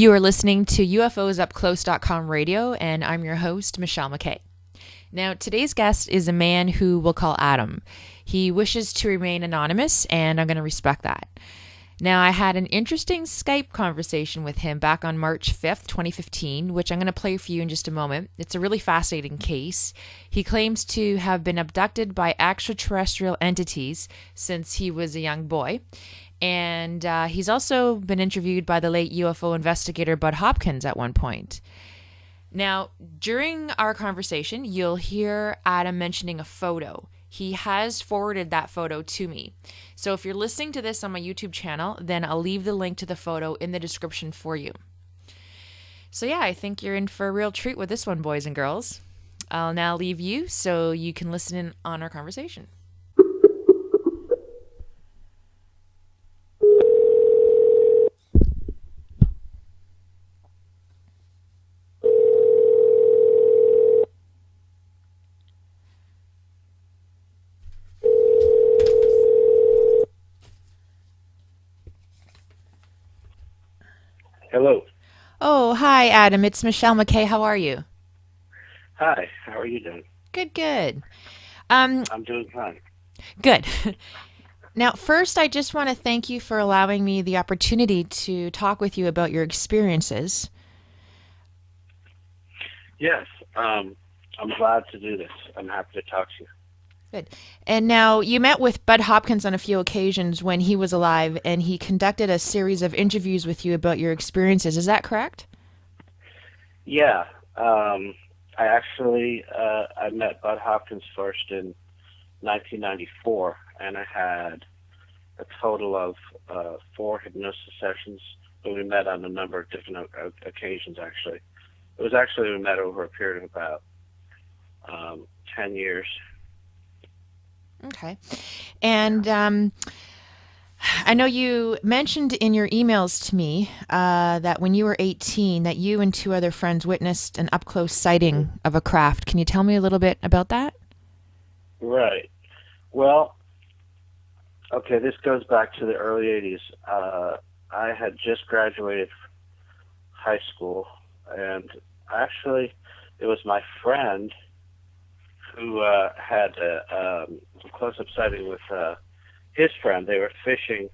You are listening to UFOsUpClose.com radio, and I'm your host, Michelle McKay. Now, today's guest is a man who we'll call Adam. He wishes to remain anonymous, and I'm going to respect that. Now, I had an interesting Skype conversation with him back on March 5th, 2015, which I'm going to play for you in just a moment. It's a really fascinating case. He claims to have been abducted by extraterrestrial entities since he was a young boy. And he's also been interviewed by the late UFO investigator Budd Hopkins at one point. Now, during our conversation, you'll hear Adam mentioning a photo. He has forwarded that photo to me. So if you're listening to this on my YouTube channel, then I'll leave the link to the photo in the description for you. So yeah, I think you're in for a real treat with this one, boys and girls. I'll now leave you so you can listen in on our conversation. Hello. Oh, hi, Adam. It's Michelle McKay. How are you? Hi. How are you doing? Good, good. I'm doing fine. Good. Now, first, I just want to thank you for allowing me the opportunity to talk with you about your experiences. Yes. I'm glad to do this. I'm happy to talk to you. Good. And now, you met with Budd Hopkins on a few occasions when he was alive, and he conducted a series of interviews with you about your experiences. Is that correct? Yeah. I actually I met Budd Hopkins first in 1994, and I had a total of 4 hypnosis sessions. But we met on a number of different occasions. Actually, it was actually we met over a period of about 10 years. Okay. And I know you mentioned in your emails to me that when you were 18, that you and 2 other friends witnessed an up-close sighting of a craft. Can you tell me a little bit about that? Right. Well, okay, this goes back to the early 80s. I had just graduated high school, and actually it was my friend who had a close-up sighting with his friend. They were fishing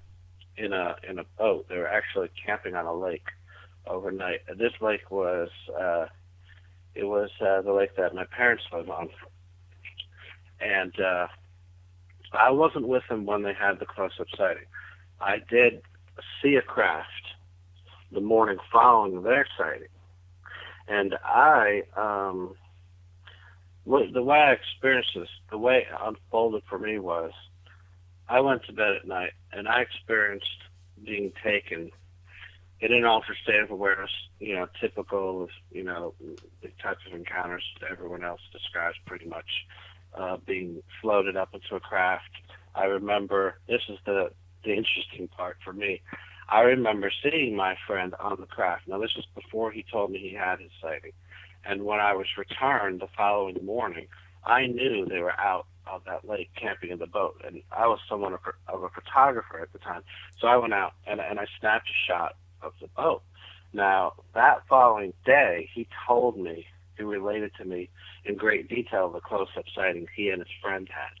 in a boat. They were actually camping on a lake overnight. This lake was the lake that my parents lived on, and I wasn't with them when they had the close-up sighting. I did see a craft the morning following their sighting, and the way I experienced this, the way it unfolded for me was, I went to bed at night and I experienced being taken in an altered state of awareness, typical of, the types of encounters that everyone else describes pretty much, being floated up into a craft. I remember, this is the interesting part for me, I remember seeing my friend on the craft. Now this was before he told me he had his sighting. And when I was returned the following morning, I knew they were out of that lake camping in the boat. And I was somewhat of a photographer at the time. So I went out and I snapped a shot of the boat. Now, that following day, he related to me in great detail the close-up sighting he and his friend had.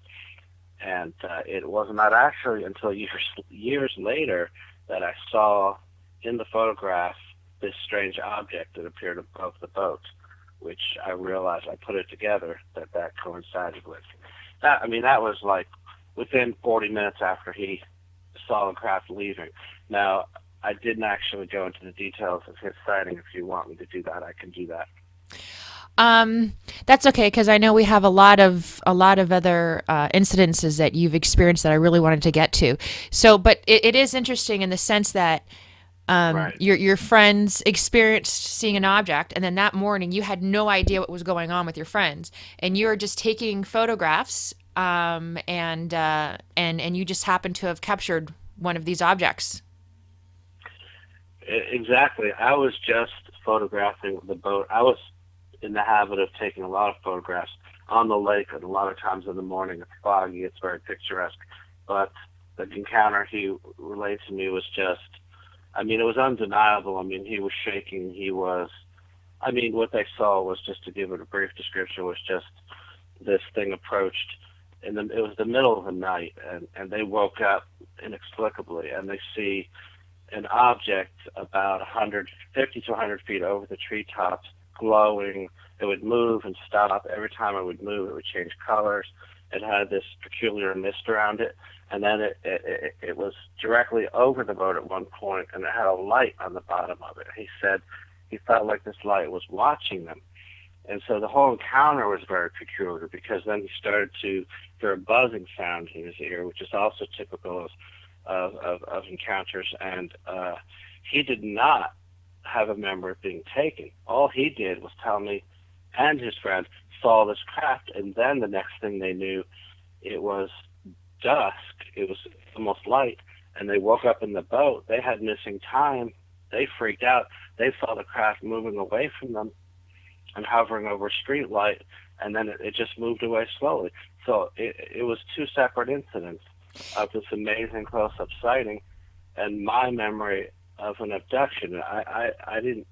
And it was not actually until years later that I saw in the photograph this strange object that appeared above the boat, which I realized, I put it together, that coincided with. That was like within 40 minutes after he saw the craft leaving. Now, I didn't actually go into the details of his sighting. If you want me to do that, I can do that. That's okay, because I know we have a lot of other incidences that you've experienced that I really wanted to get to. So, but it is interesting in the sense that Right. your friends experienced seeing an object, and then that morning you had no idea what was going on with your friends, and you were just taking photographs, and you just happened to have captured one of these objects. Exactly. I was just photographing the boat. I was in the habit of taking a lot of photographs on the lake, and a lot of times in the morning it's foggy, it's very picturesque. But the encounter he relayed to me was just, I mean, it was undeniable. I mean, he was shaking. I mean, what they saw was, just to give it a brief description, was just this thing approached, and it was the middle of the night, and they woke up inexplicably, and they see an object about 150 to 100 feet over the treetops, glowing. It would move and stop. Every time it would move, it would change colors. It had this peculiar mist around it, and then it was directly over the boat at one point, and it had a light on the bottom of it. He said he felt like this light was watching them. And so the whole encounter was very peculiar, because then he started to hear a buzzing sound in his ear, which is also typical of encounters. And he did not have a memory of being taken. All he did was tell me and his friend saw this craft, and then the next thing they knew, it was dusk. It was almost light, and they woke up in the boat. They had missing time. They freaked out. They saw the craft moving away from them and hovering over a street light, and then it just moved away slowly. So it was two separate incidents of this amazing close-up sighting, and my memory of an abduction. I didn't,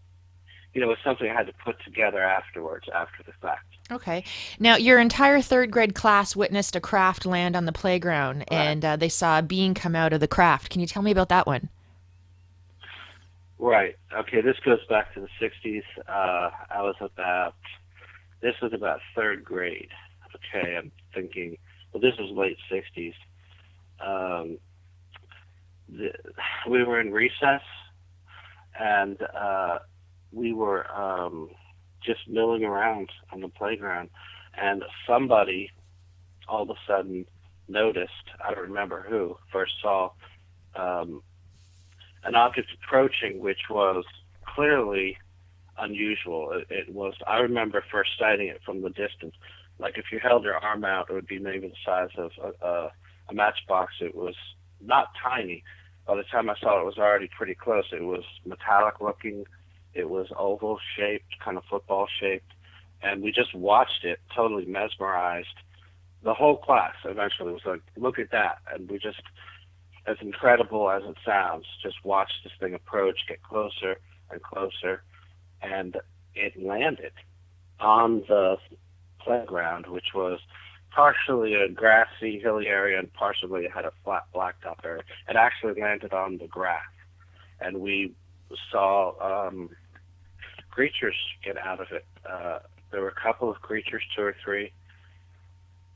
it was something I had to put together afterwards, after the fact. Okay. Now, your entire third grade class witnessed a craft land on the playground, Right. and they saw a being come out of the craft. Can you tell me about that one? Right. Okay, this goes back to the 60s. This was about third grade. Okay, I'm thinking, well, this was late 60s. We were in recess, and we were just milling around on the playground, and somebody all of a sudden noticed, I don't remember who, first saw an object approaching, which was clearly unusual. It was, I remember first sighting it from the distance. Like if you held your arm out, it would be maybe the size of a matchbox. It was not tiny. By the time I saw it, it was already pretty close. It was metallic looking. It was oval shaped, kind of football shaped. And we just watched it, totally mesmerized. The whole class eventually was like, look at that. And we just, as incredible as it sounds, just watched this thing approach, get closer and closer. And it landed on the playground, which was partially a grassy, hilly area, and partially it had a flat, blacktop area. It actually landed on the grass. And we saw creatures get out of it. There were a couple of creatures, two or three.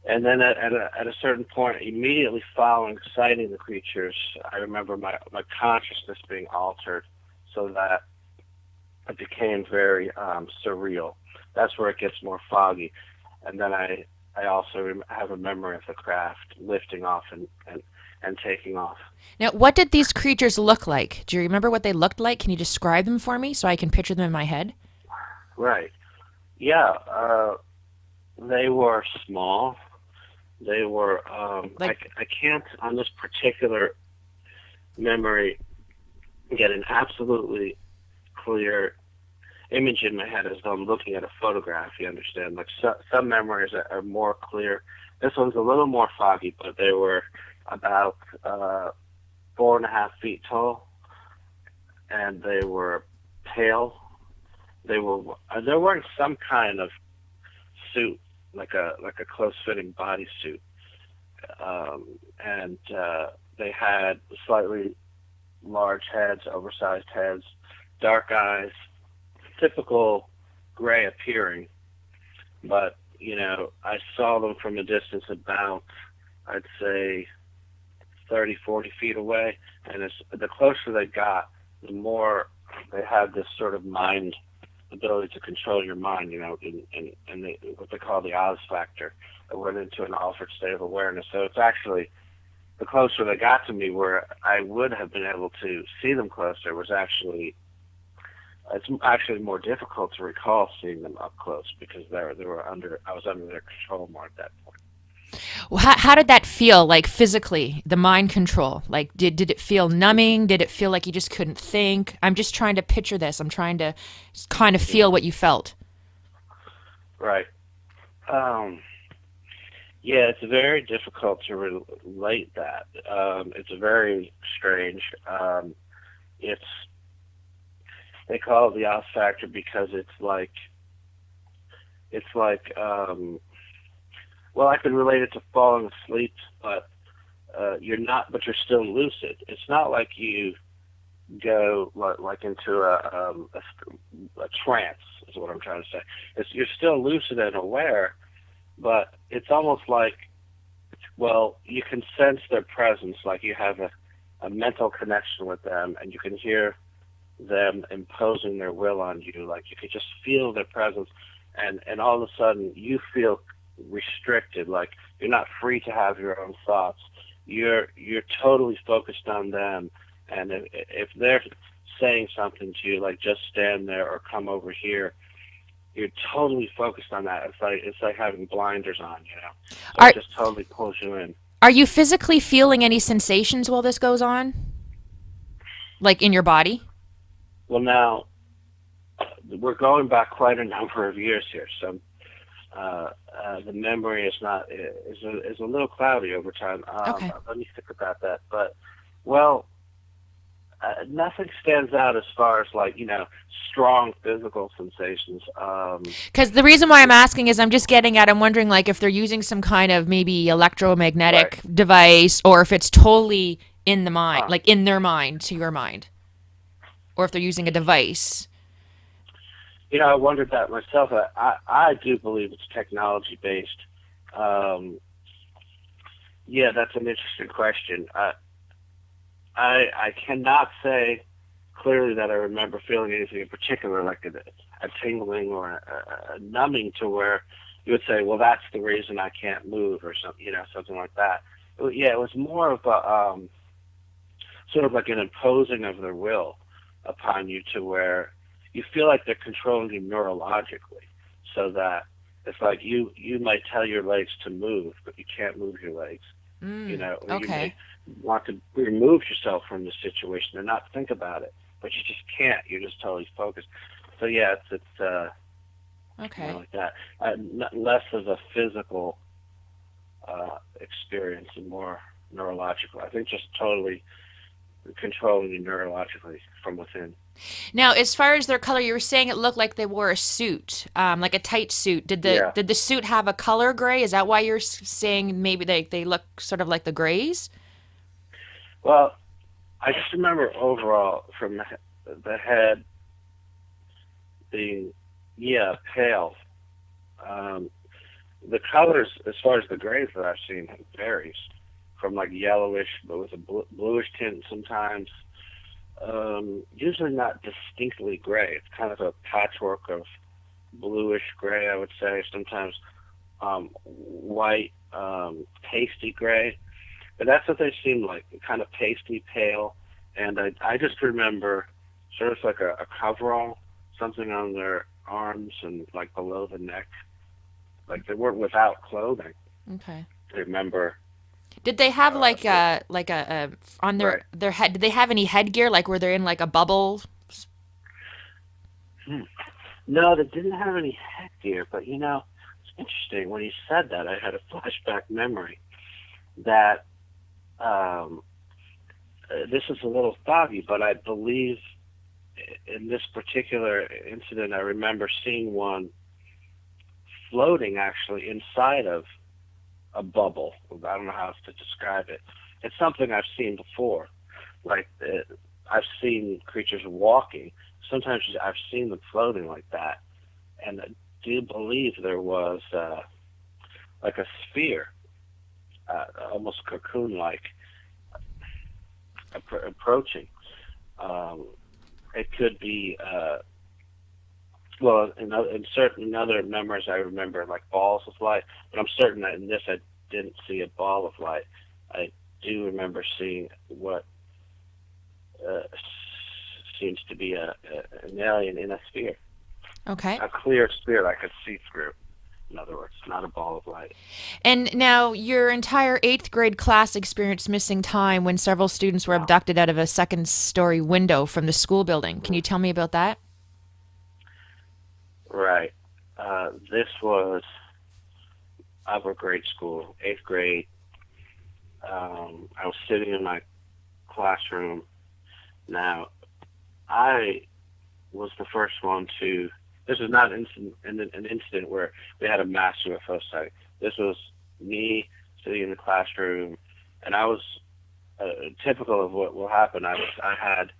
And then at a certain point, immediately following sighting the creatures, I remember my consciousness being altered so that it became very surreal. That's where it gets more foggy. And then I also have a memory of the craft lifting off and taking off. Now, what did these creatures look like? Do you remember what they looked like? Can you describe them for me so I can picture them in my head? Right. Yeah. They were small. They were, I can't, on this particular memory, get an absolutely clear image in my head as though I'm looking at a photograph, you understand? Like some memories are more clear. This one's a little more foggy, but they were about 4.5 feet tall, and they were pale. They were wearing some kind of suit, like a close-fitting bodysuit, and they had slightly large heads, oversized heads, dark eyes, typical gray appearing. But I saw them from a distance about, I'd say, 30, 40 feet away, and the closer they got, the more they had this sort of mind ability to control your mind, and what they call the Oz factor. That went into an altered state of awareness. So it's actually, the closer they got to me, where I would have been able to see them closer, it's actually more difficult to recall seeing them up close, because I was under their control more at that point. Well, how did that feel, like physically, the mind control? Like, did it feel numbing? Did it feel like you just couldn't think? I'm just trying to picture this. I'm trying to kind of feel what you felt. Right. Yeah, it's very difficult to relate that. It's very strange. It's they call it the off factor because it's like well, I can relate it to falling asleep, but but you're still lucid. It's not like you go like into a trance is what I'm trying to say. You're still lucid and aware, but it's almost like, well, you can sense their presence, like you have a mental connection with them, and you can hear them imposing their will on you. Like you can just feel their presence, and all of a sudden you feel restricted, like you're not free to have your own thoughts. You're totally focused on them, and if they're saying something to you, like just stand there or come over here, you're totally focused on that. It's like having blinders on, you know. So Are it just totally pulls you in. are you physically feeling any sensations while this goes on? Like in your body? Well, now we're going back quite a number of years here, so the memory is a little cloudy over time. Okay. Let me think about that. But well, nothing stands out as far as like strong physical sensations. Because the reason why I'm asking is I'm just getting at, I'm wondering like if they're using some kind of maybe Right. electromagnetic device, or if it's totally in the mind, Huh. like in their mind to your mind, or if they're using a device. I wondered that myself. I do believe it's technology based. Um, yeah, that's an interesting question. I cannot say clearly that I remember feeling anything in particular, like a tingling or a numbing, to where you would say, well, that's the reason I can't move, or something, something like that. Yeah, it was more of a sort of like an imposing of their will upon you, to where you feel like they're controlling you neurologically, so that it's like you might tell your legs to move, but you can't move your legs. Or you may Okay. want to remove yourself from the situation and not think about it, but you just can't. You're just totally focused. So yeah, it's more Okay. like that. Less of a physical experience and more neurological. I think just totally controlling you neurologically from within. Now, as far as their color, you were saying it looked like they wore a suit, like a tight suit. Yeah. Did the suit have a color gray? Is that why you're saying maybe they look sort of like the grays? Well, I just remember overall from the head being, yeah, pale. Um, the colors, as far as the grays that I've seen, varies from like yellowish, but with a bluish tint sometimes. Usually not distinctly gray. It's kind of a patchwork of bluish gray, I would say. Sometimes white, pasty gray. But that's what they seem like, kind of pasty pale. And I just remember sort of like a coverall, something on their arms and like below the neck. Like they weren't without clothing. Okay. I remember, Did they have it, like on right. their head? Did they have any headgear? Like were they in like a bubble? Hmm. No, they didn't have any headgear, but it's interesting. When you said that, I had a flashback memory that um, this is a little foggy, but I believe in this particular incident, I remember seeing one floating actually inside of a bubble. I don't know how else to describe it. It's something I've seen before. Like I've seen creatures walking. Sometimes I've seen them floating like that, and I do believe there was like a sphere, almost cocoon-like, approaching. Um, it could be, well, in certain other memories I remember like balls of light, but I'm certain that in this I didn't see a ball of light. I do remember seeing what uh, seems to be an alien in a sphere, Okay. a clear sphere I could see through. In other words, not a ball of light. And now your entire eighth grade class experienced missing time when several students were Yeah. abducted out of a second story window from the school building. Can you tell me about that? Right. This was upper grade school, eighth grade. I was sitting in my classroom. Now, I was the first one to. This was not an incident where we had a mass UFO sighting. This was me sitting in the classroom, and I was typical of what will happen. I had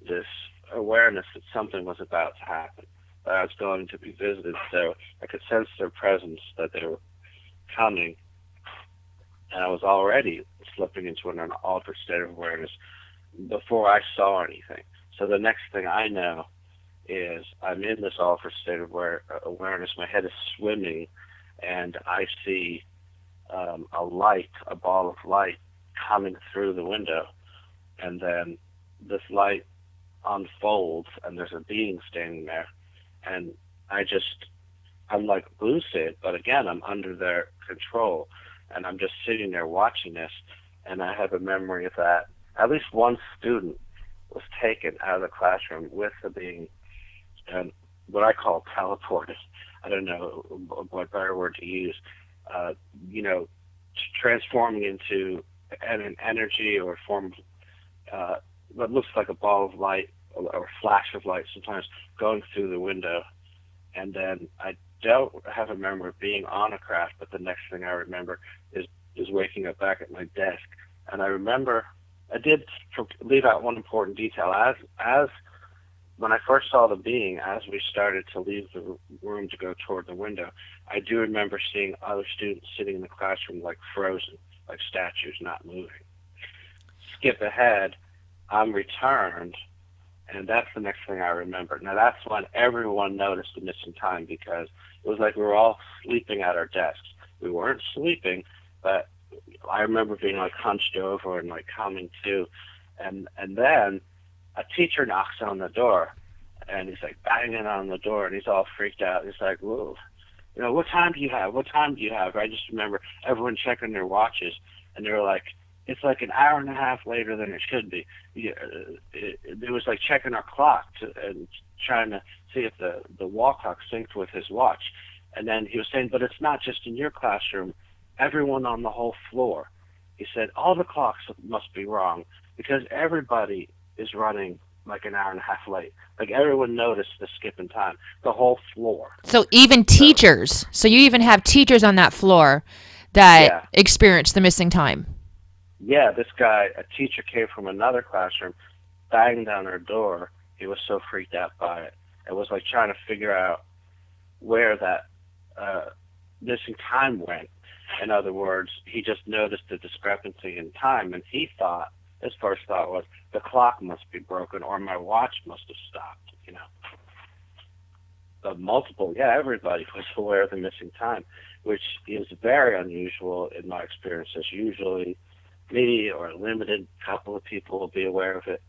this awareness that something was about to happen, that I was going to be visited, so I could sense their presence, that they were coming, and I was already slipping into an altered state of awareness before I saw anything. So the next thing I know is I'm in this altered state of awareness. My head is swimming, and I see a light, a ball of light coming through the window, and then this light unfolds, and there's a being standing there, and I'm like lucid, but again, I'm under their control, and I'm just sitting there watching this, and I have a memory of that. At least one student was taken out of the classroom with the being, and what I call teleported. I don't know what better word to use. Transforming into an energy or form of what looks like a ball of light or a flash of light sometimes going through the window. And then I don't have a memory of being on a craft, but the next thing I remember is waking up back at my desk. And I remember I did leave out one important detail. As when I first saw the being, as we started to leave the room to go toward the window, I do remember seeing other students sitting in the classroom like frozen, like statues, not moving. Skip ahead, I'm returned, and that's the next thing I remember. Now that's when everyone noticed the missing time, because it was like we were all sleeping at our desks. We weren't sleeping, but I remember being like hunched over and like coming to, and then a teacher knocks on the door, and he's like banging on the door, and he's all freaked out. He's like, "Whoa, what time do you have? What time do you have?" I just remember everyone checking their watches, and they were like, "It's like an hour and a half later than it should be." It was like checking our clock and trying to see if the wall clock synced with his watch. And then he was saying, "But it's not just in your classroom. Everyone on the whole floor." He said, "All the clocks must be wrong because everybody is running like an hour and a half late. Like everyone noticed the skip in time, the whole floor." So even teachers. So you even have teachers on that floor that experienced the missing time. Yeah, this guy, a teacher, came from another classroom, banged on our door. He was so freaked out by it. It was like trying to figure out where that missing time went. In other words, he just noticed the discrepancy in time, and his first thought was, the clock must be broken or my watch must have stopped, But everybody was aware of the missing time, which is very unusual in my experiences. Usually me or a limited couple of people will be aware of it.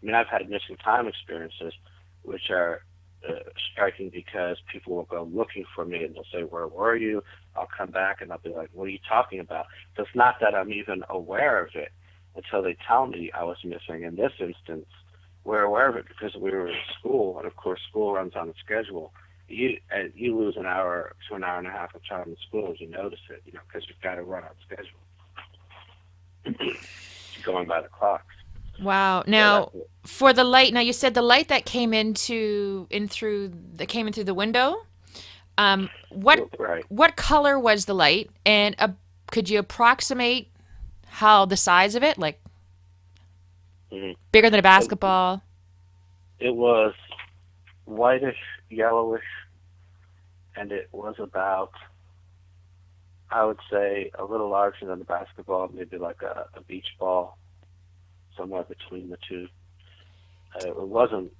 I mean, I've had missing time experiences, which are striking because people will go looking for me and they'll say, "Where were you?" I'll come back and I'll be like, "What are you talking about?" So it's not that I'm even aware of it until they tell me I was missing. In this instance, we're aware of it because we were in school, and of course school runs on a schedule. You lose an hour to an hour and a half of time in school as you notice it, because you've got to run on schedule. Going by the clocks. Wow. Now, for the light, you said the light that came in through the window. What color was the light, and could you approximate how the size of it, like bigger than a basketball? It was whitish, yellowish, and it was about, I would say, a little larger than a basketball, maybe like a beach ball, somewhere between the two. It wasn't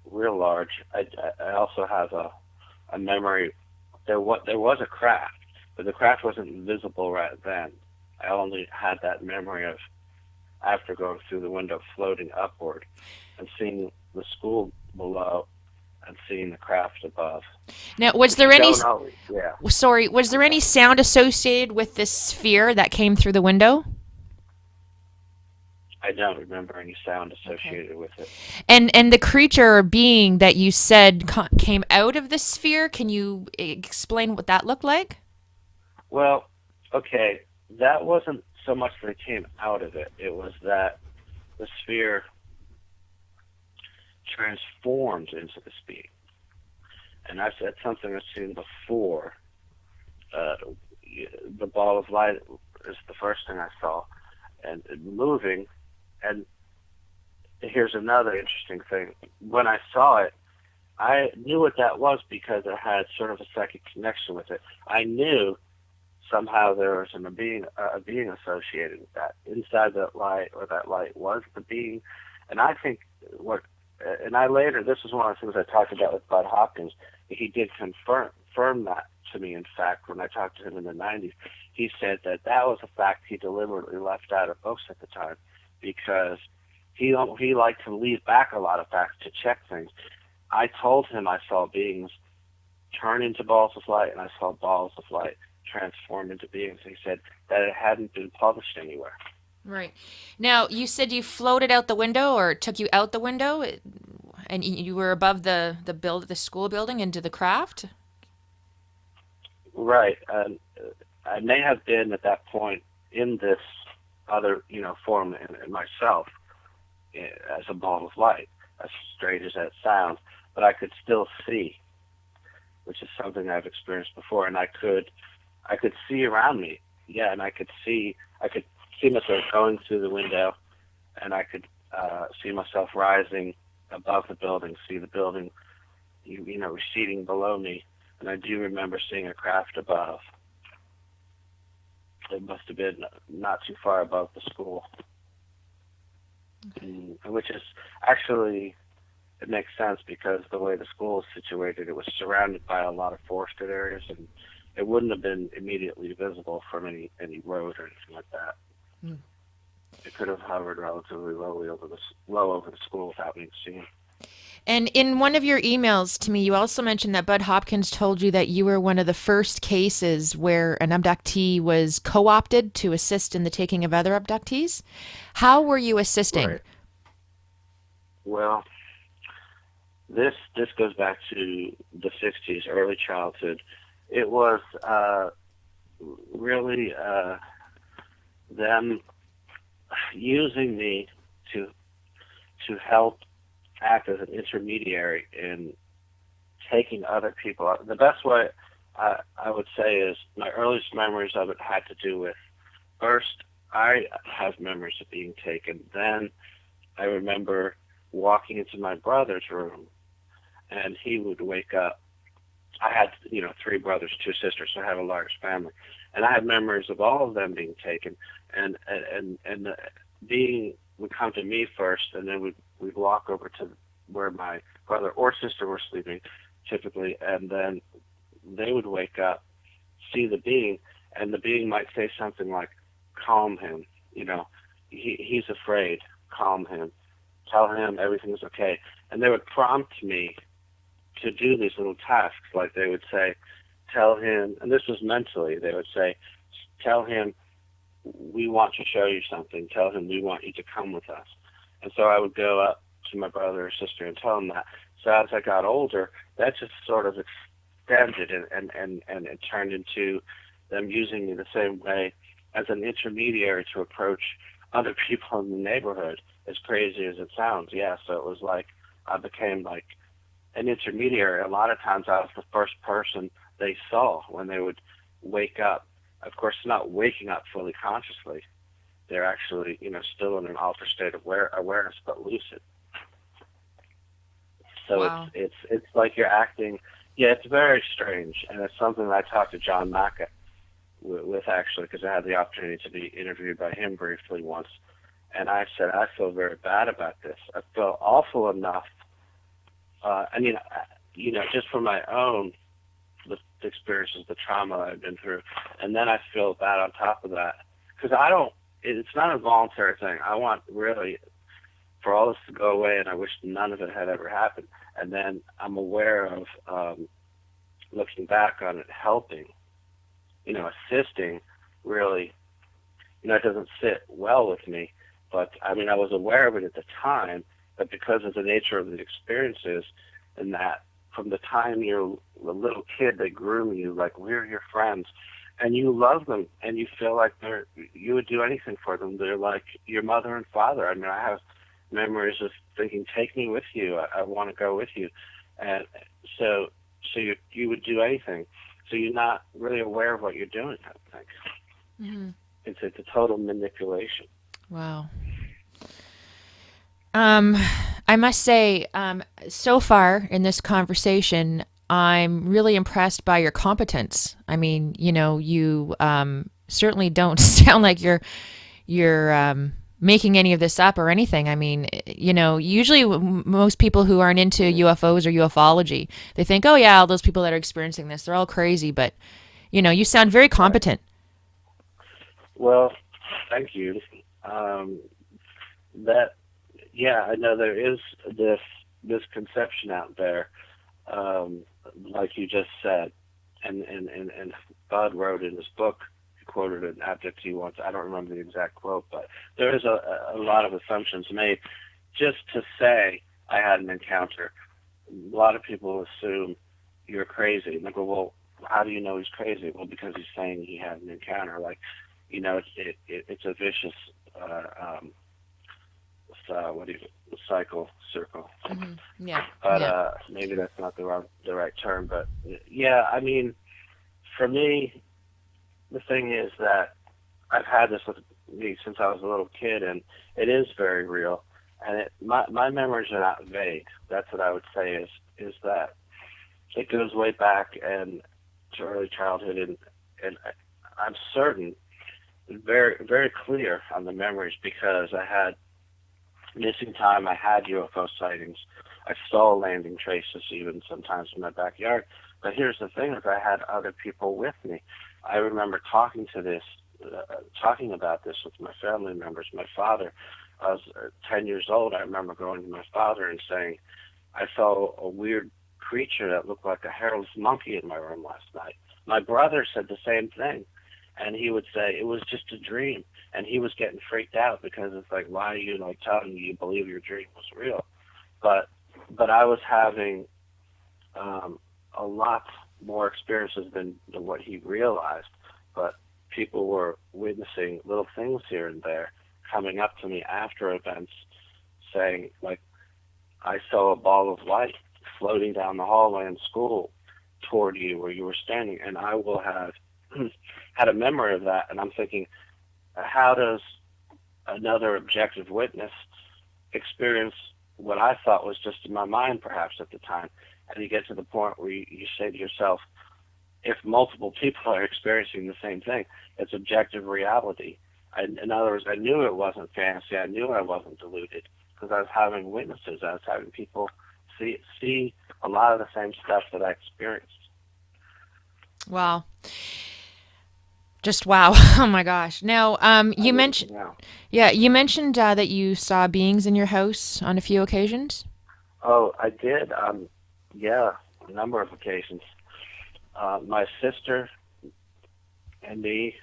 real large. I also have a memory. There was a craft, but the craft wasn't visible right then. I only had that memory of, after going through the window, floating upward and seeing the school below and seeing the craft above. Now, was there any sound associated with this sphere that came through the window? I don't remember any sound associated with it. And the creature or being that you said came out of the sphere, can you explain what that looked like? Well, okay, that wasn't so much that it came out of it. It was that the sphere transformed into this being. And that's something I've seen before. The ball of light is the first thing I saw, and moving. And here's another interesting thing. When I saw it, I knew what that was because it had sort of a psychic connection with it. I knew somehow there was a being associated with that. Inside that light, or that light was the being. And I think this is one of the things I talked about with Budd Hopkins. He did confirm that to me, in fact, when I talked to him in the 90s. He said that was a fact he deliberately left out of books at the time because he liked to leave back a lot of facts to check things. I told him I saw beings turn into balls of light, and I saw balls of light transform into beings. He said that it hadn't been published anywhere. Right. Now, you said you floated out the window, or it took you out the window, and you were above the school building into the craft? Right. I may have been at that point in this other, form in myself as a ball of light, as strange as that sounds, but I could still see, which is something I've experienced before, and I could see around me. Yeah, and I could see myself going through the window, and I could see myself rising above the building, see the building, receding below me. And I do remember seeing a craft above. It must have been not too far above the school. Which is actually, it makes sense because the way the school is situated, it was surrounded by a lot of forested areas, and it wouldn't have been immediately visible from any road or anything like that. Mm. It could have hovered relatively low over the school without being seen. And in one of your emails to me, you also mentioned that Budd Hopkins told you that you were one of the first cases where an abductee was co-opted to assist in the taking of other abductees. How were you assisting? Right. Well, this goes back to the 60s, early childhood. It was really them using me to help act as an intermediary in taking other people out. The best way I would say is my earliest memories of it had to do with, first, I have memories of being taken. Then I remember walking into my brother's room, and he would wake up. I had, 3 brothers, 2 sisters, so I have a large family. And I had memories of all of them being taken, and the being would come to me first, and then we'd walk over to where my brother or sister were sleeping, typically, and then they would wake up, see the being, and the being might say something like, calm him, he's afraid, calm him, tell him everything's okay. And they would prompt me to do these little tasks, like they would say, tell him, and this was mentally, they would say, tell him, we want to show you something. Tell him we want you to come with us. And so I would go up to my brother or sister and tell them that. So as I got older, that just sort of extended and it turned into them using me the same way as an intermediary to approach other people in the neighborhood, as crazy as it sounds. Yeah, so it was like I became like an intermediary. A lot of times I was the first person they saw when they would wake up. Of course, not waking up fully consciously. They're actually, still in an altered state of awareness, but lucid. So wow. It's like you're acting. Yeah, it's very strange, and it's something that I talked to John Maca with actually, because I had the opportunity to be interviewed by him briefly once, and I said I feel very bad about this. I feel awful enough. Just for my own the experiences, the trauma I've been through, and then I feel bad on top of that because it's not a voluntary thing. I want really for all this to go away, and I wish none of it had ever happened. And then I'm aware of looking back on it, helping, assisting. Really, it doesn't sit well with me. But I was aware of it at the time, but because of the nature of the experiences, and that from the time you're a little kid, they groom you like we're your friends, and you love them, and you feel like you would do anything for them. They're like your mother and father. I have memories of thinking, "Take me with you. I want to go with you," and so you would do anything. So you're not really aware of what you're doing. I think it's a total manipulation. Wow. I must say, so far in this conversation, I'm really impressed by your competence. I mean, you certainly don't sound like you're making any of this up or anything. I mean, usually most people who aren't into UFOs or ufology, they think, oh yeah, all those people that are experiencing this, they're all crazy. But, you sound very competent. Well, thank you. I know there is this misconception out there, like you just said, and Budd wrote in his book, he quoted an abductee once, I don't remember the exact quote, but there is a lot of assumptions made just to say I had an encounter. A lot of people assume you're crazy. And they go, well, how do you know he's crazy? Well, because he's saying he had an encounter. Like, it's a vicious circle. Mm-hmm. Yeah. But maybe that's not the right term. But yeah, I mean, for me, the thing is that I've had this with me since I was a little kid, and it is very real. And my memories are not vague. That's what I would say is that it goes way back and to early childhood, and I'm certain, very very clear on the memories because I had missing time, I had UFO sightings, I saw landing traces even sometimes in my backyard. But here's the thing: is I had other people with me. I remember talking about this with my family members. My father, I was 10 years old. I remember going to my father and saying, I saw a weird creature that looked like a hairless monkey in my room last night. My brother said the same thing, and he would say it was just a dream, and he was getting freaked out because it's like, why are you telling me you believe your dream was real? But I was having a lot more experiences than what he realized. But people were witnessing little things here and there, coming up to me after events, saying, like, I saw a ball of light floating down the hallway in school toward you where you were standing, and I will have had a memory of that. And I'm thinking, how does another objective witness experience what I thought was just in my mind perhaps at the time? And you get to the point where you say to yourself, if multiple people are experiencing the same thing, it's objective reality. In other words, I knew it wasn't fantasy. I knew I wasn't deluded because I was having witnesses. I was having people see a lot of the same stuff that I experienced. Wow. Just wow. Oh my gosh. Now, you mentioned, that you saw beings in your house on a few occasions. Oh, I did. Yeah, a number of occasions. My sister and me,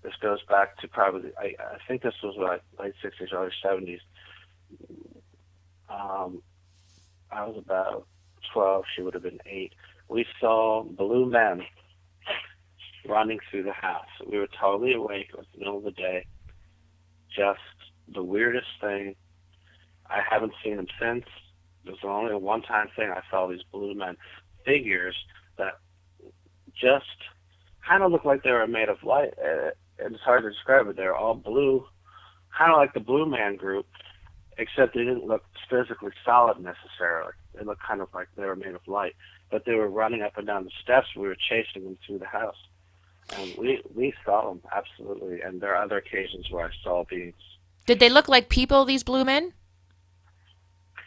this goes back to probably, I think this was like late 60s, early 70s. I was about 12, she would have been 8. We saw blue men running through the house. We were totally awake. It was the middle of the day. Just the weirdest thing. I haven't seen them since. It was only a one-time thing. I saw these blue men, figures that just kind of looked like they were made of light. It's hard to describe it. They're all blue, kind of like the Blue Man Group, except they didn't look physically solid necessarily. They looked kind of like they were made of light. But they were running up and down the steps. We were chasing them through the house. And we saw them, absolutely. And there are other occasions where I saw beings. Did they look like people, these blue men?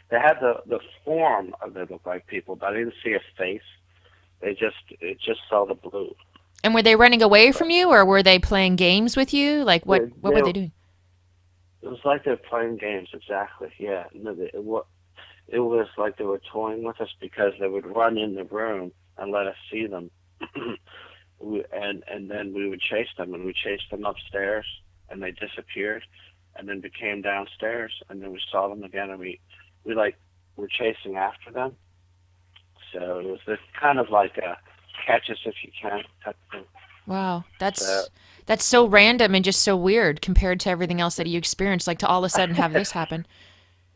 They had the form of they looked like people, but I didn't see a face. It just saw the blue. And were they running away from you, or were they playing games with you? Like, what were they doing? It was like they were playing games, exactly, yeah. It was like they were toying with us because they would run in the room and let us see them. And then we would chase them, and we chased them upstairs, and they disappeared, and then we came downstairs, and then we saw them again, and we were chasing after them. So it was this kind of like a catch us if you can type of thing. Wow, that's so random and just so weird compared to everything else that you experienced, like to all of a sudden have this happen.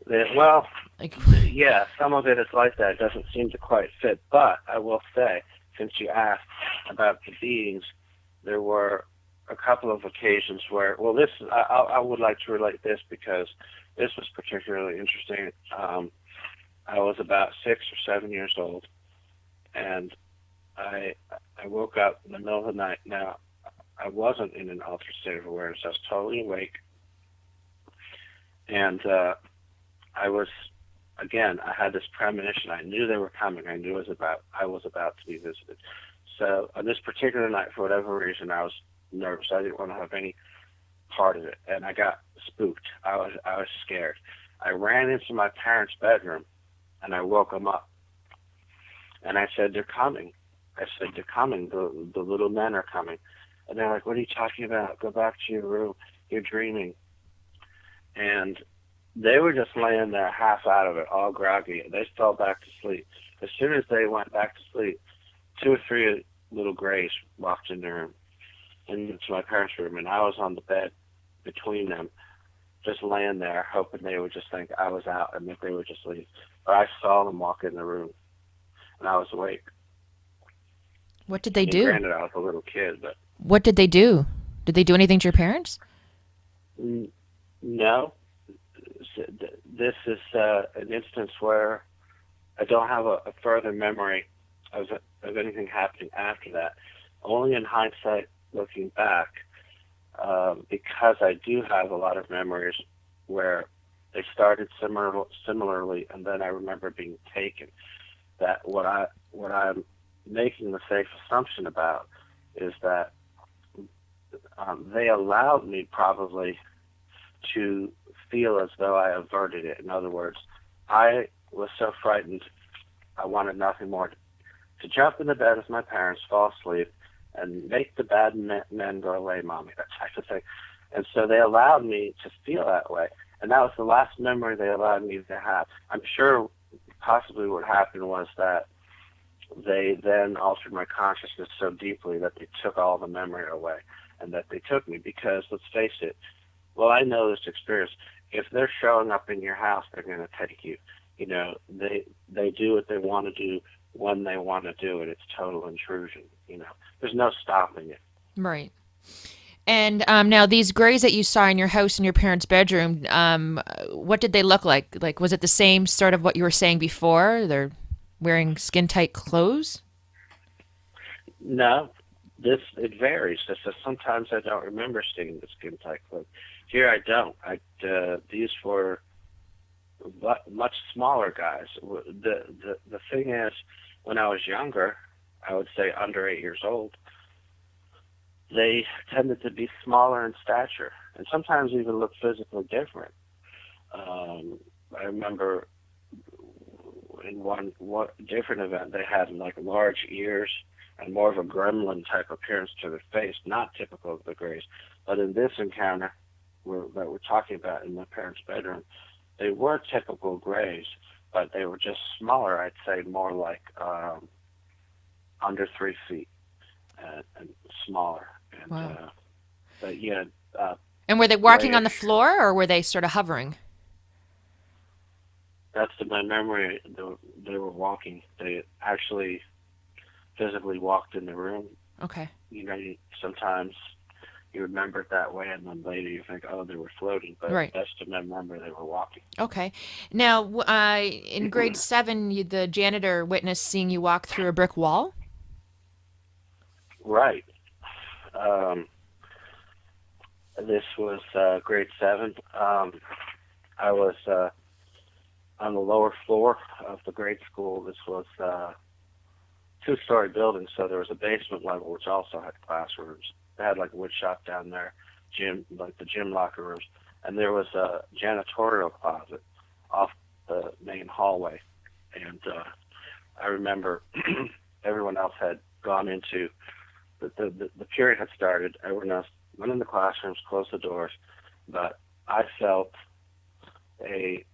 Well, Like, yeah, some of it is like that. It doesn't seem to quite fit. But I will say, since you asked about the beings, there were a couple of occasions where, well, I would like to relate this because this was particularly interesting. I was about 6 or 7 years old, and I I woke up in the middle of the night. Now, I wasn't in an altered state of awareness. I was totally awake, and I was, again, I had this premonition. I knew they were coming. I knew I was about to be visited. So on this particular night, for whatever reason, I was nervous. I didn't want to have any part of it, and I got spooked. I was scared. I ran into my parents' bedroom, and I woke them up. And I said, "They're coming." I said, "They're coming. The little men are coming." And they're like, "What are you talking about? Go back to your room. You're dreaming." And they were just laying there half out of it, all groggy. They fell back to sleep. As soon as they went back to sleep, 2 or 3 little grays walked in the room, into my parents' room, and I was on the bed between them, just laying there, hoping they would just think I was out and that they would just leave. But I saw them walk in the room, and I was awake. what did they And do? granted, I was a little kid, but What did they do? Did they do anything to your parents? no. This is an instance where I don't have a further memory of anything happening after that. Only in hindsight, looking back, because I do have a lot of memories where they started similarly, and then I remember being taken. That what I'm making the safe assumption about is that they allowed me probably to feel as though I averted it. In other words, I was so frightened, I wanted nothing more to jump in the bed with my parents, fall asleep, and make the bad men go away, Mommy, that type of thing. And so they allowed me to feel that way. And that was the last memory they allowed me to have. I'm sure possibly what happened was that they then altered my consciousness so deeply that they took all the memory away, and that they took me because, let's face it, well, I know this experience. If they're showing up in your house, they're going to take you. You know, they do what they want to do when they want to do it. It's total intrusion. You know, there's no stopping it. Right. And now these grays that you saw in your house in your parents' bedroom, what did they look like? Like, was it the same sort of what you were saying before? They're wearing skin-tight clothes? No, it varies. So sometimes I don't remember seeing the skin tight clothes. Here I don't. These were much smaller guys. The thing is, when I was younger, I would say under 8 years old, they tended to be smaller in stature, and sometimes even look physically different. I remember in one different event, they had like large ears and more of a gremlin type appearance to their face, not typical of the Greys. But in this encounter that we're talking about in my parents' bedroom, they were typical Greys, but they were just smaller. I'd say more like under 3 feet and smaller. And, Wow. but yeah. And were they walking on the Grayish. floor, or were they sort of hovering? That's to my memory. They were walking. They actually physically walked in the room. Okay. You know, sometimes you remember it that way, and then later you think, oh, they were floating. But Right. that's to my memory, they were walking. Okay. Now, in grade 7, the janitor witnessed seeing you walk through a brick wall? Right. This was grade 7. I was on the lower floor of the grade school. This was a 2-story building, so there was a basement level which also had classrooms. They had like a wood shop down there, like the gym locker rooms, and there was a janitorial closet off the main hallway. And I remember everyone else had gone into the period had started. Everyone else went in the classrooms, closed the doors, but I felt a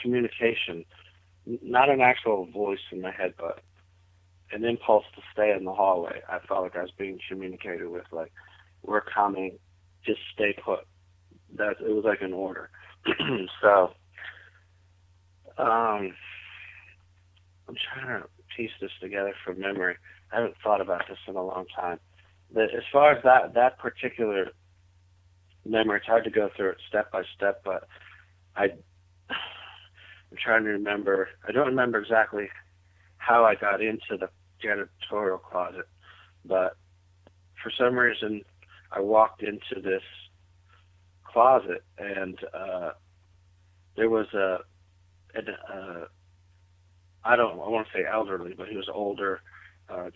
communication, not an actual voice in my head, but an impulse to stay in the hallway. I felt like I was being communicated with, like, we're coming, just stay put. It was like an order. So Um, I'm trying to piece this together from memory. I haven't thought about this in a long time. But as far as that particular memory, it's hard to go through it step by step. But I'm trying to remember. I don't remember exactly how I got into the janitorial closet, but for some reason I walked into this closet, and there was I want to say elderly, but he was older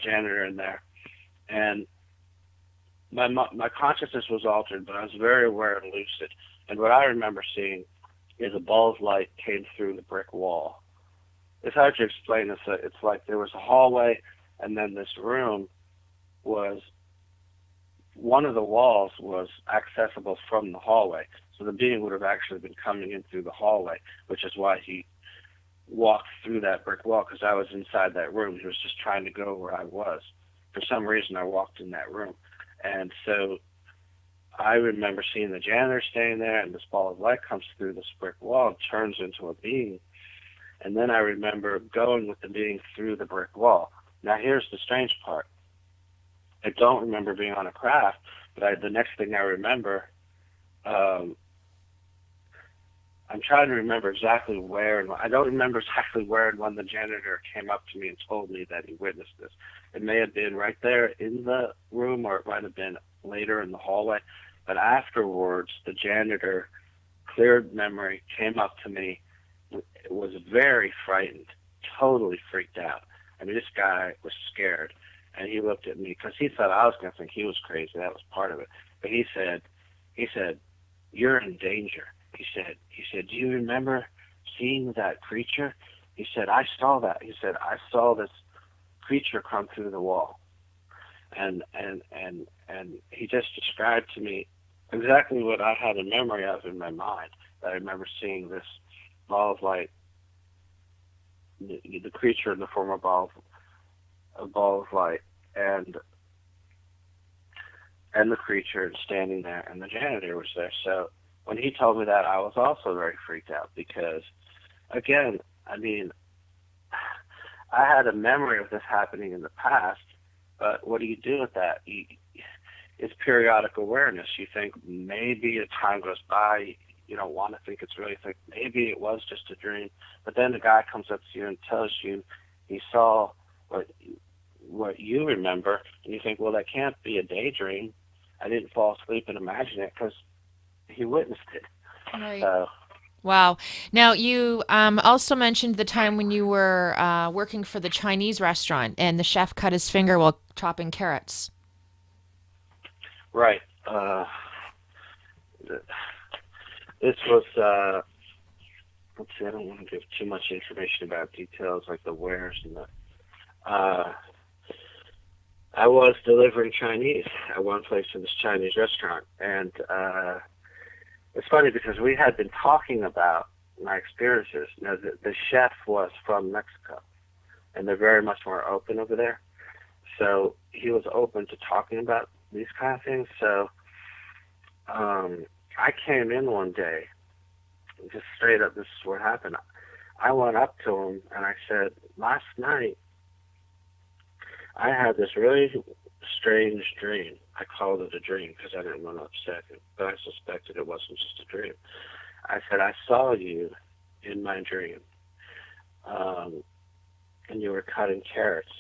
janitor in there, and my consciousness was altered, but I was very aware and lucid. And what I remember seeing is a ball of light came through the brick wall. It's hard to explain this. It's like there was a hallway, and then this room was, one of the walls was accessible from the hallway. So the being would have actually been coming in through the hallway, which is why he walked through that brick wall, because I was inside that room. He was just trying to go where I was. For some reason, I walked in that room. And so I remember seeing the janitor staying there, and this ball of light comes through this brick wall and turns into a being. And then I remember going with the being through the brick wall. Now, here's the strange part. I don't remember being on a craft, but the next thing I remember, I'm trying to remember exactly where, and I don't remember exactly where and when the janitor came up to me and told me that he witnessed this. It may have been right there in the room, or it might have been later in the hallway. But afterwards, the janitor, cleared memory, came up to me, was very frightened, totally freaked out. I mean, this guy was scared, and he looked at me because he thought I was going to think he was crazy. That was part of it. But he said, "You're in danger." He said, "Do you remember seeing that creature?" He said, "I saw that." He said, "I saw this creature come through the wall." And he just described to me exactly what I had a memory of in my mind. That I remember seeing this ball of light, the creature in the form of a ball of light, and the creature standing there, and the janitor was there. So when he told me that, I was also very freaked out because, again, I mean, I had a memory of this happening in the past, but what do you do with that? It's periodic awareness. You think maybe as time goes by, you don't want to think it's really, think maybe it was just a dream. But then the guy comes up to you and tells you he saw what you remember, and you think, well, that can't be a daydream. I didn't fall asleep and imagine it because he witnessed it. Right. Wow. Now, you also mentioned the time when you were working for the Chinese restaurant and the chef cut his finger while chopping carrots. Right. This was, let's see, I don't want to give too much information about details like the wares and the, I was delivering Chinese at one place in this Chinese restaurant, and it's funny because we had been talking about my experiences. Now, the chef was from Mexico, and they're very much more open over there. So he was open to talking about these kind of things. So I came in one day, just straight up, this is what happened. I went up to him and I said, last night I had this really strange dream. I called it a dream because I didn't want to upset him, but I suspected it wasn't just a dream. I said, I saw you in my dream, and you were cutting carrots.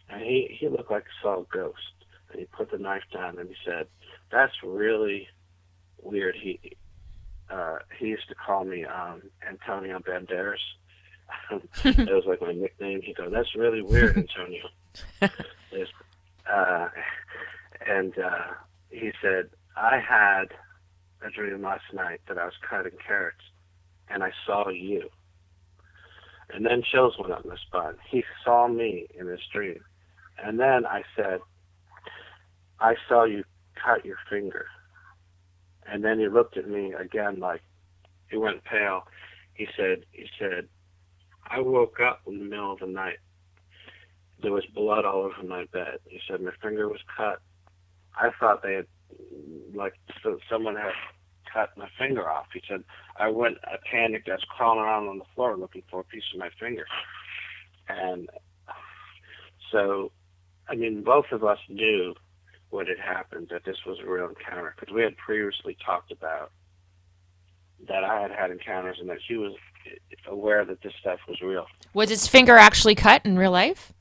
And he looked like he saw a ghost. And he put the knife down and he said, that's really weird. He used to call me Antonio Banderas. It was like my nickname. He'd go, that's really weird, Antonio. And he said, I had a dream last night that I was cutting carrots, and I saw you. And then chills went up my spine. He saw me in this dream. And then I said, I saw you cut your finger. And then he looked at me again like he went pale. He said, I woke up in the middle of the night. There was blood all over my bed. He said, my finger was cut. I thought they had, like, so someone had cut my finger off. He said, I panicked, I was crawling around on the floor looking for a piece of my finger. And so, I mean, both of us knew what had happened, that this was a real encounter, because we had previously talked about that I had encounters and that he was aware that this stuff was real. Was his finger actually cut in real life?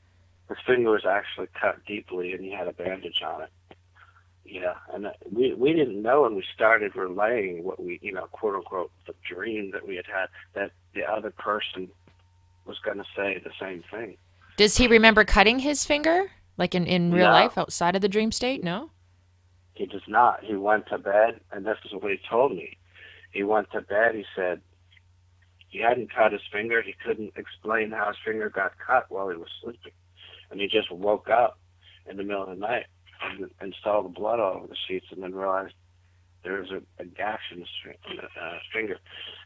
His finger was actually cut deeply, and he had a bandage on it. Yeah, and we didn't know when we started relaying what we, quote unquote, the dream that we had, that the other person was going to say the same thing. Does he remember cutting his finger, like in real No. life, outside of the dream state? No? He does not. He went to bed, and this is what he told me. He went to bed, he said he hadn't cut his finger. He couldn't explain how his finger got cut while he was sleeping. And he just woke up in the middle of the night and saw the blood all over the sheets, and then realized there was a gash in his finger.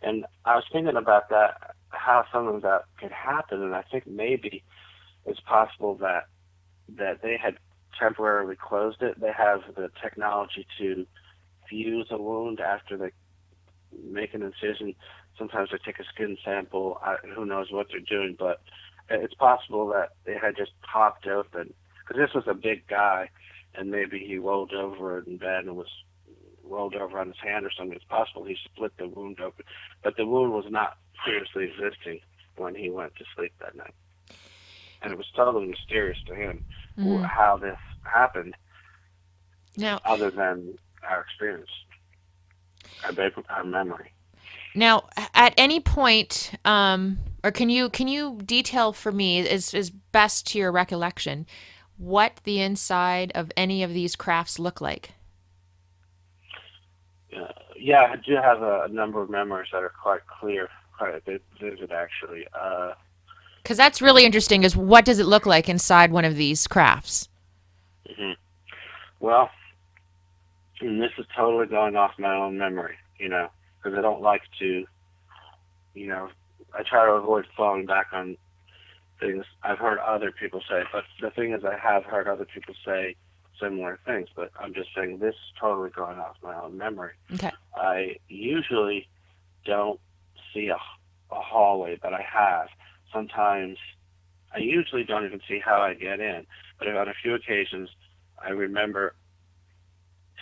And I was thinking about that, how something that could happen, and I think maybe it's possible that they had temporarily closed it. They have the technology to fuse a wound after they make an incision. Sometimes they take a skin sample. Who knows what they're doing, but it's possible that they had just popped open, because this was a big guy, and maybe he rolled over in bed and was rolled over on his hand or something. It's possible he split the wound open, but the wound was not previously existing when he went to sleep that night. And it was totally mysterious to him how this happened, now, other than our experience, our memory. Now, at any point, or can you detail for me, as best to your recollection, what the inside of any of these crafts look like? Yeah, I do have a number of memories that are quite clear, quite a bit vivid, actually. Because that's really interesting, is what does it look like inside one of these crafts? Mm-hmm. Well, and this is totally going off my own memory, because I don't like to, I try to avoid falling back on things I've heard other people say. But the thing is, I have heard other people say similar things, but I'm just saying this is totally going off my own memory. Okay. I usually don't see a hallway, but I have. Sometimes I usually don't even see how I get in, but on a few occasions I remember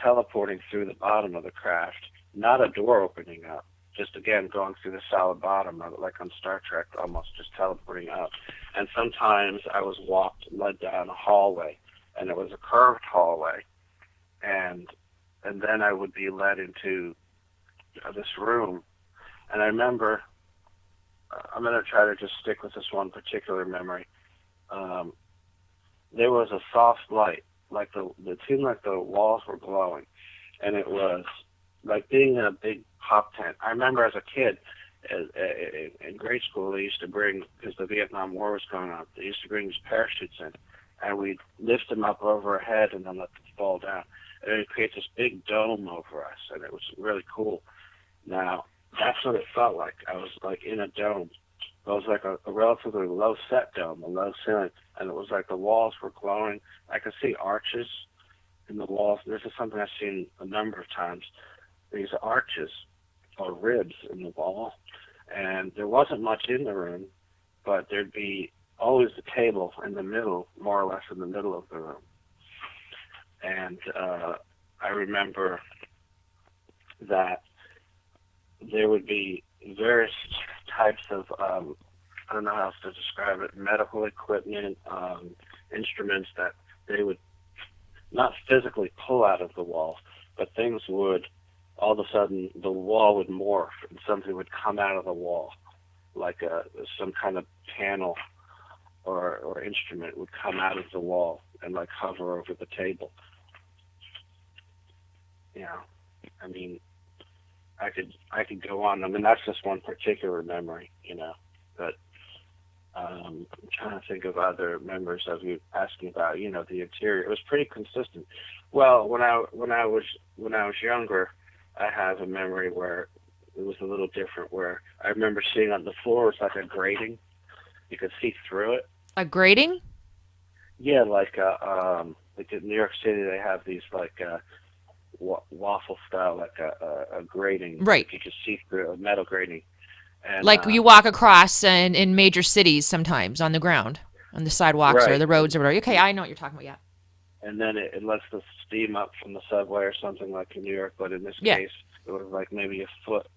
teleporting through the bottom of the craft, not a door opening up, just again going through the solid bottom of it, like on Star Trek, almost just teleporting up. And sometimes I was led down a hallway, and it was a curved hallway, and then I would be led into this room. And I remember, I'm going to try to just stick with this one particular memory. There was a soft light, like it seemed like the walls were glowing, and it was like being in a big pop tent. I remember as a kid, in grade school, they used to bring, because the Vietnam War was going on, they used to bring these parachutes in, and we'd lift them up over our head and then let them fall down. And it would create this big dome over us, and it was really cool. Now, that's what it felt like. I was like in a dome. It was like a relatively low-set dome, a low ceiling, and it was like the walls were glowing. I could see arches in the walls. This is something I've seen a number of times. These arches or ribs in the wall, and there wasn't much in the room, but there'd be always a table in the middle, more or less in the middle of the room. And I remember that there would be various types of, I don't know how else to describe it, medical equipment, instruments that they would not physically pull out of the wall, but things would, all of a sudden, the wall would morph and something would come out of the wall, like some kind of panel or instrument would come out of the wall and like hover over the table. I mean, I could go on. I mean, that's just one particular memory, but I'm trying to think of other memories of you asking about, the interior. It was pretty consistent. Well, when I was younger, I have a memory where it was a little different, where I remember seeing on the floor was like a grating. You could see through it. A grating? Yeah, like in New York City, they have these like waffle style, like a grating. Right. You could see through a metal grating. And Like you walk across in major cities sometimes on the ground, on the sidewalks or right, the roads or whatever. Okay, I know what you're talking about. Yeah. and then it lets the steam up from the subway or something like in New York. But in this Yeah. case, it was like maybe a foot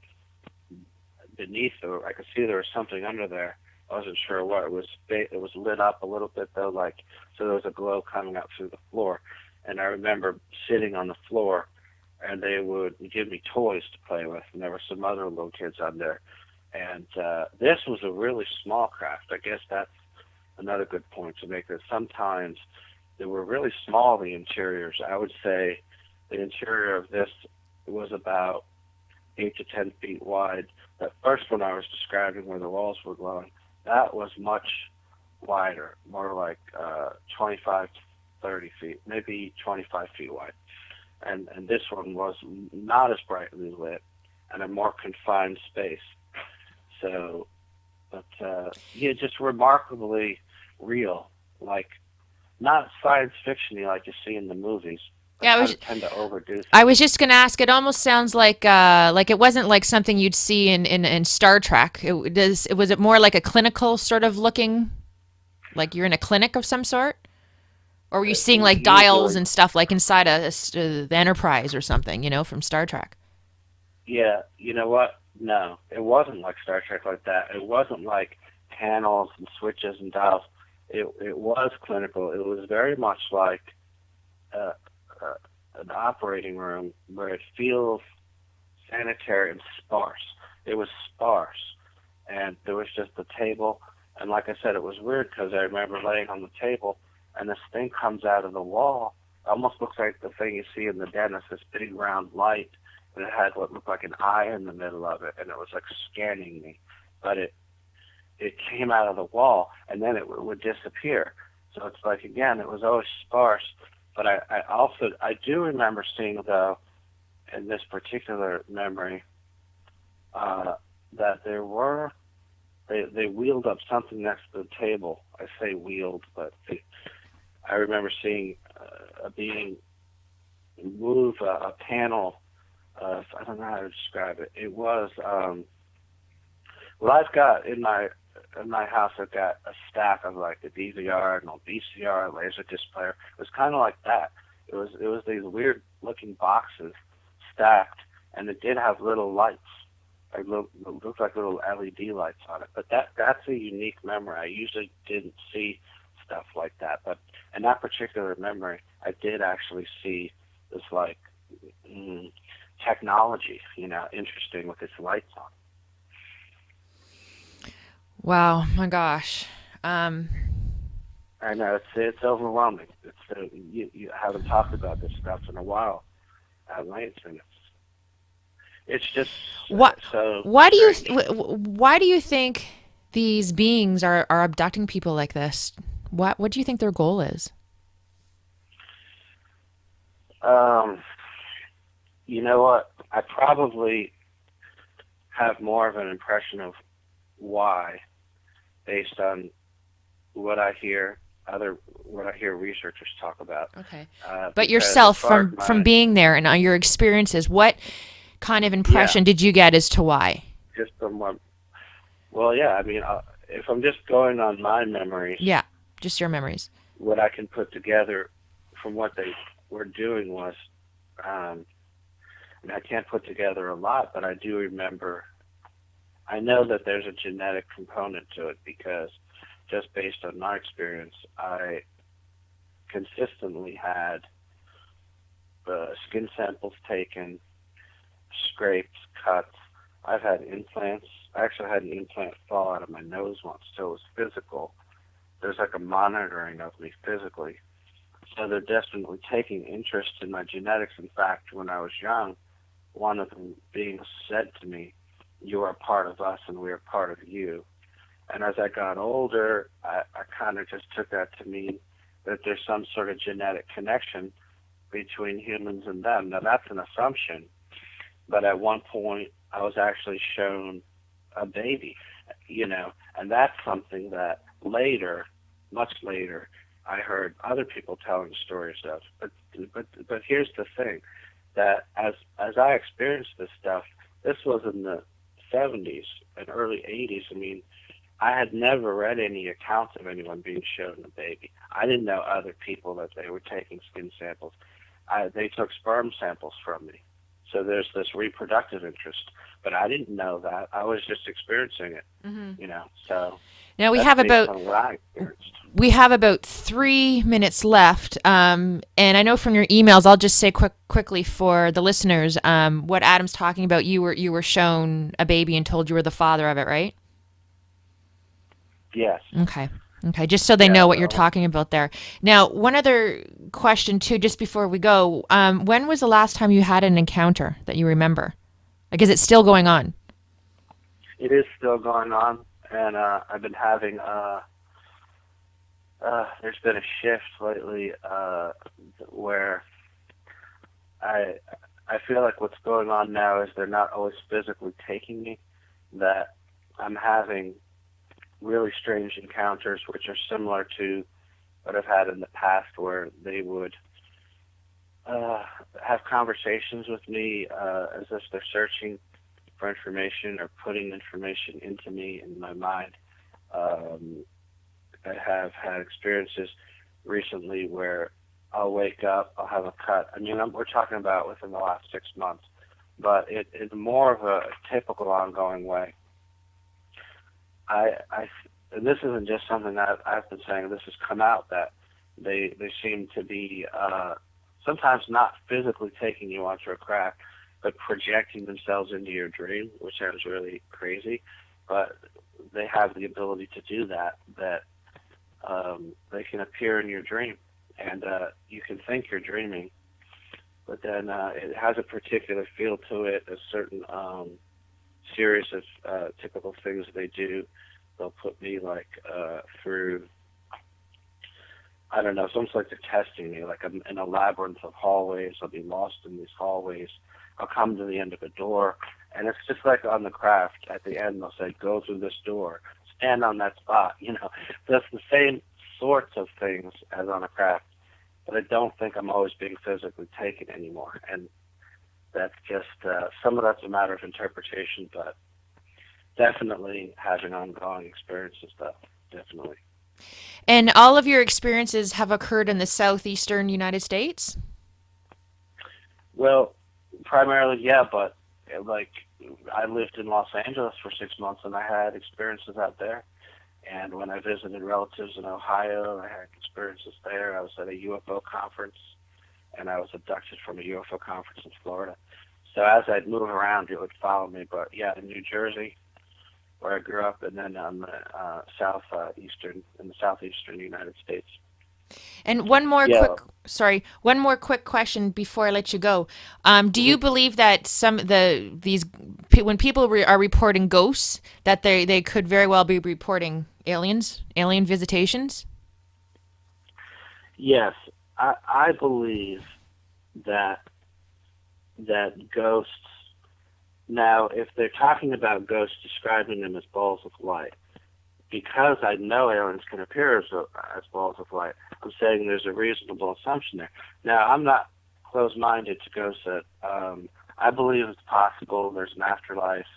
beneath, or I could see there was something under there. I wasn't sure what it was. It was lit up a little bit though, like so there was a glow coming up through the floor. And I remember sitting on the floor, and they would give me toys to play with, and there were some other little kids on there. And this was a really small craft. I guess that's another good point to make. That sometimes they were really small, the interiors. I would say the interior of this was about 8 to 10 feet wide. That first one I was describing, where the walls were glowing, that was much wider, more like 25 to 30 feet, maybe 25 feet wide. And this one was not as brightly lit and a more confined space. So, but yeah, just remarkably real, like not science fiction-y like you see in the movies. Yeah, I tend to overdo things. I was just gonna ask. It almost sounds like it wasn't like something you'd see in Star Trek. Was it more like a clinical sort of looking, like you're in a clinic of some sort, or were you seeing like dials Usually, and stuff like inside the Enterprise or something, from Star Trek? yeah, you know what? No, it wasn't like Star Trek like that. It wasn't like panels and switches and dials. It was clinical. It was very much like uh, an operating room where it feels sanitary and sparse. It was sparse, and there was just a table. And like I said, it was weird because I remember laying on the table, and this thing comes out of the wall. It almost looks like the thing you see in the dentist, this big round light, and it had what looked like an eye in the middle of it, and it was like scanning me. But it came out of the wall, and then it would disappear. So it's like, again, it was always sparse. But I do remember seeing, though, in this particular memory, that they wheeled up something next to the table. I say wheeled, but I remember seeing a being move a panel of, I don't know how to describe it. It was, well, I've got in my house, I've got a stack of like a DVR and a VCR, laser disc player. It was kind of like that. It was these weird looking boxes stacked, and it did have little lights. It looked like little LED lights on it. But that's a unique memory. I usually didn't see stuff like that. But in that particular memory, I did actually see this like technology, interesting with its lights on. Wow, my gosh. I know it's overwhelming. You haven't talked about this stuff in a while at length, and it's just so. Why do you think these beings are abducting people like this? What do you think their goal is? You know what? I probably have more of an impression of why, based on what I hear researchers talk about. Okay. But yourself, from being there and your experiences, what kind of impression did you get as to why? Just from what? Well, yeah. I mean, if I'm just going on my memories. Yeah, just your memories. What I can put together from what they were doing was, I can't put together a lot, but I do remember. I know that there's a genetic component to it because just based on my experience, I consistently had skin samples taken, scrapes, cuts. I've had implants. I actually had an implant fall out of my nose once, so it was physical. There's like a monitoring of me physically. So they're definitely taking interest in my genetics. In fact, when I was young, one of them being said to me, "You are part of us and we are part of you." And as I got older, I kind of just took that to mean that there's some sort of genetic connection between humans and them. Now, that's an assumption, but at one point, I was actually shown a baby, and that's something that later, much later, I heard other people telling stories of. But here's the thing. that as I experienced this stuff, this was in the 70s and early 80s. I mean, I had never read any accounts of anyone being shown a baby. I didn't know other people that they were taking skin samples. They took sperm samples from me. So there's this reproductive interest. But I didn't know that. I was just experiencing it, So Now based on what I experienced. we have about 3 minutes left, and I know from your emails. I'll just say quickly for the listeners what Adam's talking about. You were shown a baby and told you were the father of it, right? Yes. Okay. Just so they know what you're talking about there. Now, one other question too, just before we go. When was the last time you had an encounter that you remember? Like, is it still going on? It is still going on, and I've been having. There's been a shift lately where I feel like what's going on now is they're not always physically taking me. That I'm having really strange encounters, which are similar to what I've had in the past, where they would have conversations with me as if they're searching for information or putting information into me in my mind. I have had experiences recently where I'll wake up, I'll have a cut. I mean, we're talking about within the last 6 months, but it's more of a typical ongoing way. And this isn't just something that I've been saying. This has come out that they seem to be sometimes not physically taking you onto a craft, but projecting themselves into your dream, which sounds really crazy. But they have the ability to do that. That they can appear in your dream, and you can think you're dreaming, but then it has a particular feel to it, a certain series of typical things they do. They'll put me through, I don't know, it's almost like they're testing me, like I'm in a labyrinth of hallways. I'll be lost in these hallways. I'll come to the end of a door, and it's just like on the craft. At the end, they'll say, go through this door, stand on that spot. That's the same sorts of things as on a craft, but I don't think I'm always being physically taken anymore. And that's just, some of that's a matter of interpretation, but definitely having ongoing experiences, though, definitely. And all of your experiences have occurred in the southeastern United States? Well, primarily, yeah, but I lived in Los Angeles for 6 months, and I had experiences out there. And when I visited relatives in Ohio, I had experiences there. I was at a UFO conference, and I was abducted from a UFO conference in Florida. So as I'd move around, it would follow me. But yeah, in New Jersey, where I grew up, and then on the southeastern United States. And one more quick question before I let you go. Do you believe that when people are reporting ghosts, that they could very well be reporting alien visitations? Yes, I believe that ghosts. Now, if they're talking about ghosts, describing them as balls of light, because I know aliens can appear as balls of light, I'm saying there's a reasonable assumption there. Now, I'm not closed-minded to ghosts. I believe it's possible there's an afterlife.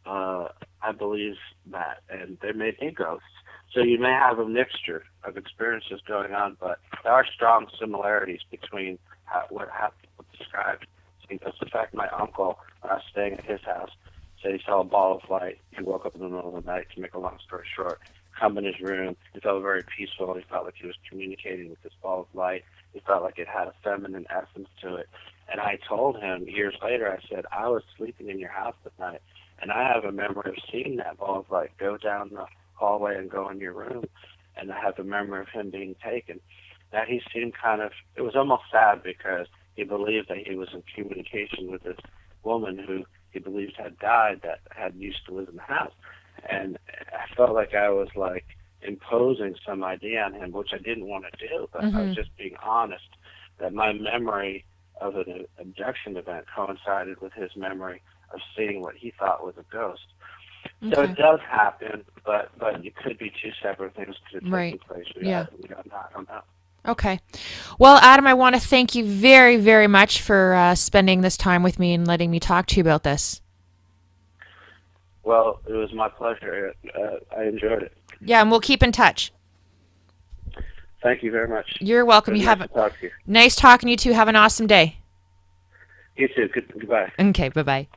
I believe that, and there may be ghosts. So you may have a mixture of experiences going on, but there are strong similarities between what people described. Because, in fact, my uncle, when I was staying at his house, said he saw a ball of light. He woke up in the middle of the night, to make a long story short, come in his room. He felt very peaceful. He felt like he was communicating with this ball of light. He felt like it had a feminine essence to it. And I told him years later, I said, I was sleeping in your house that night, and I have a memory of seeing that ball of light go down the hallway and go in your room, and I have a memory of him being taken. That he seemed it was almost sad because he believed that he was in communication with this woman who he believed had died that had used to live in the house. And I felt like I was imposing some idea on him, which I didn't want to do, but I was just being honest that my memory of an abduction event coincided with his memory of seeing what he thought was a ghost. Okay. So it does happen, but it could be two separate things to take place. I don't know. Okay. Well, Adam, I want to thank you very, very much for spending this time with me and letting me talk to you about this. Well, it was my pleasure. I enjoyed it. Yeah, and we'll keep in touch. Thank you very much. You're welcome. It was You nice have to talk to you. nice talking to you too. Have an awesome day. You too. Goodbye. Okay, bye-bye.